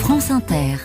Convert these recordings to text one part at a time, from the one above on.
France Inter.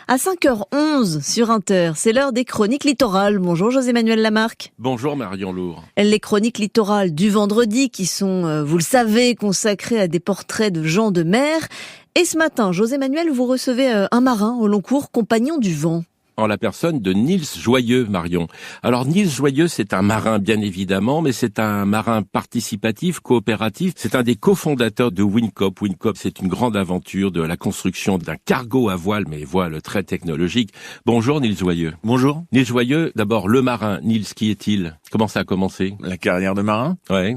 À 5h11 sur Inter, c'est l'heure des chroniques littorales. Bonjour José-Manuel Lamarque. Bonjour Marion Lourd. Les chroniques littorales du vendredi qui sont, vous le savez, consacrées à des portraits de gens de mer. Et ce matin, José-Manuel, vous recevez un marin au long cours, compagnon du vent. En la personne de Niels Joyeux, Marion. Alors Niels Joyeux, c'est un marin bien évidemment, mais c'est un marin participatif, coopératif. C'est un des cofondateurs de Wincop. Wincop, c'est une grande aventure de la construction d'un cargo à voile, mais voile très technologique. Bonjour Niels Joyeux. Bonjour. Niels Joyeux, d'abord le marin. Niels, qui est-il? Comment ça a commencé? La carrière de marin? Ouais.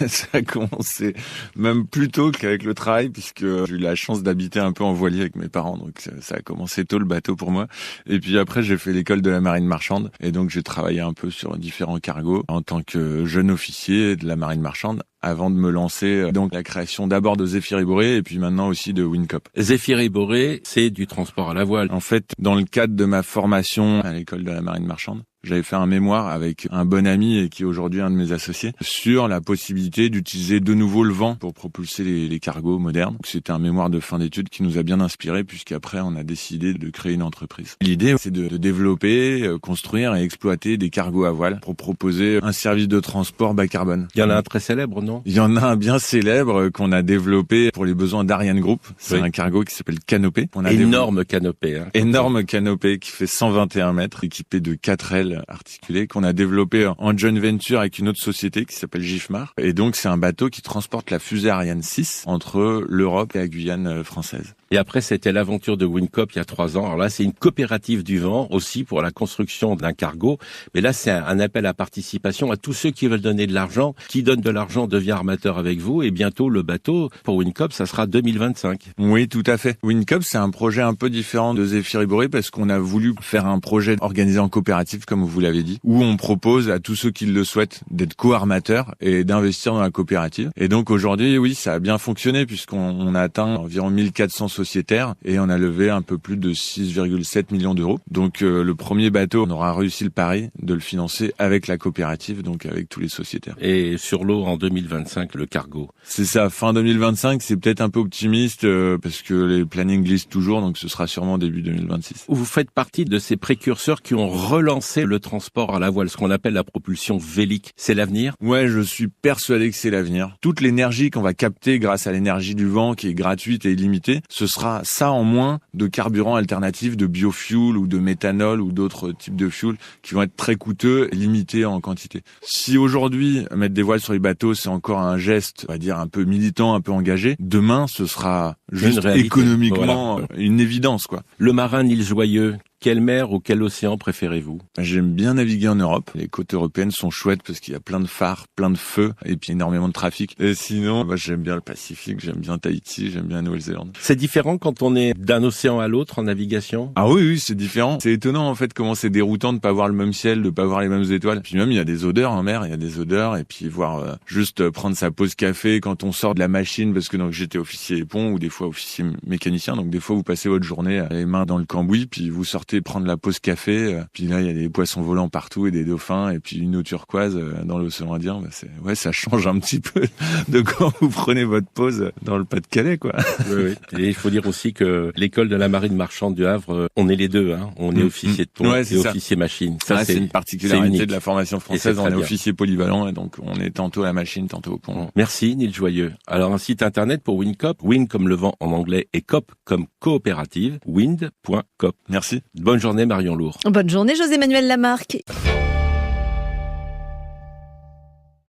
Ça a commencé même plus tôt qu'avec le travail, puisque j'ai eu la chance d'habiter un peu en voilier avec mes parents, donc ça a commencé tôt le bateau pour moi. Et puis après, j'ai fait l'école de la marine marchande, et donc j'ai travaillé un peu sur différents cargos en tant que jeune officier de la marine marchande, avant de me lancer donc la création d'abord de Zéphyr et Borée, et puis maintenant aussi de Wincop. Zéphyr et Borée, c'est du transport à la voile. En fait, dans le cadre de ma formation à l'école de la marine marchande, j'avais fait un mémoire avec un bon ami et qui est aujourd'hui un de mes associés sur la possibilité d'utiliser de nouveau le vent pour propulser les cargos modernes. C'était un mémoire de fin d'études qui nous a bien inspiré, puisqu'après on a décidé de créer une entreprise. L'idée, c'est de développer, construire et exploiter des cargos à voile pour proposer un service de transport bas carbone. Il y en a un très célèbre, non? Il y en a un bien célèbre qu'on a développé pour les besoins d'Ariane Group. C'est un cargo qui s'appelle Canopée. Énorme canopée. Énorme canopée qui fait 121 mètres, équipé de 4 ailes articulé qu'on a développé en joint venture avec une autre société qui s'appelle Gifmar. Et donc, c'est un bateau qui transporte la fusée Ariane 6 entre l'Europe et la Guyane française. Et après, c'était l'aventure de Wincop il y a 3 ans. Alors là, c'est une coopérative du vent aussi pour la construction d'un cargo. Mais là, c'est un appel à participation à tous ceux qui veulent donner de l'argent. Qui donne de l'argent devient armateur avec vous. Et bientôt, le bateau pour Wincop, ça sera 2025. Oui, tout à fait. Wincop, c'est un projet un peu différent de Zéphyr et Borée parce qu'on a voulu faire un projet organisé en coopérative, comme vous l'avez dit, où on propose à tous ceux qui le souhaitent d'être co-armateurs et d'investir dans la coopérative. Et donc aujourd'hui, oui, ça a bien fonctionné puisqu'on a atteint environ 1400 sociétaires et on a levé un peu plus de 6,7 millions d'euros. Donc le premier bateau, on aura réussi le pari de le financer avec la coopérative, donc avec tous les sociétaires. Et sur l'eau en 2025, le cargo. C'est ça, fin 2025, c'est peut-être un peu optimiste parce que les plannings glissent toujours, donc ce sera sûrement début 2026. Vous faites partie de ces précurseurs qui ont relancé le transport à la voile, ce qu'on appelle la propulsion vélique. C'est l'avenir? Ouais, je suis persuadé que c'est l'avenir. Toute l'énergie qu'on va capter grâce à l'énergie du vent qui est gratuite et illimitée, ce sera ça en moins de carburants alternatifs, de biofuel ou de méthanol ou d'autres types de fuel qui vont être très coûteux et limités en quantité. Si aujourd'hui, mettre des voiles sur les bateaux, c'est encore un geste, on va dire, un peu militant, un peu engagé, demain, ce sera juste économiquement une évidence, quoi. Le marin Niels Joyeux, quelle mer ou quel océan préférez-vous? J'aime bien naviguer en Europe. Les côtes européennes sont chouettes parce qu'il y a plein de phares, plein de feux et puis énormément de trafic. Et sinon, j'aime bien le Pacifique, j'aime bien Tahiti, j'aime bien la Nouvelle-Zélande. C'est différent quand on est d'un océan à l'autre en navigation? Ah oui, c'est différent. C'est étonnant en fait comment c'est déroutant de pas voir le même ciel, de pas voir les mêmes étoiles. Puis même il y a des odeurs en mer, il y a des odeurs et puis voir juste prendre sa pause café quand on sort de la machine parce que donc j'étais officier pont ou des fois officier mécanicien. Donc des fois vous passez votre journée les mains dans le cambouis puis vous sortez prendre la pause café, puis là il y a des poissons volants partout et des dauphins et puis une eau turquoise dans l'océan Indien. Ça change un petit peu de quand vous prenez votre pause dans le Pas-de-Calais, quoi. Oui. Et il faut dire aussi que l'école de la marine marchande du Havre, on est les deux, hein. On est officier de pont et officier machine. Ça c'est une particularité de la formation française. On est officier polyvalent et donc on est tantôt à la machine, tantôt au pont. Merci Niels Joyeux. Alors un site internet pour Wincop, Wind comme le vent en anglais et Cop comme coopérative, wind.cop. Merci. Bonne journée Marion Lourd. Bonne journée José-Manuel Lamarque.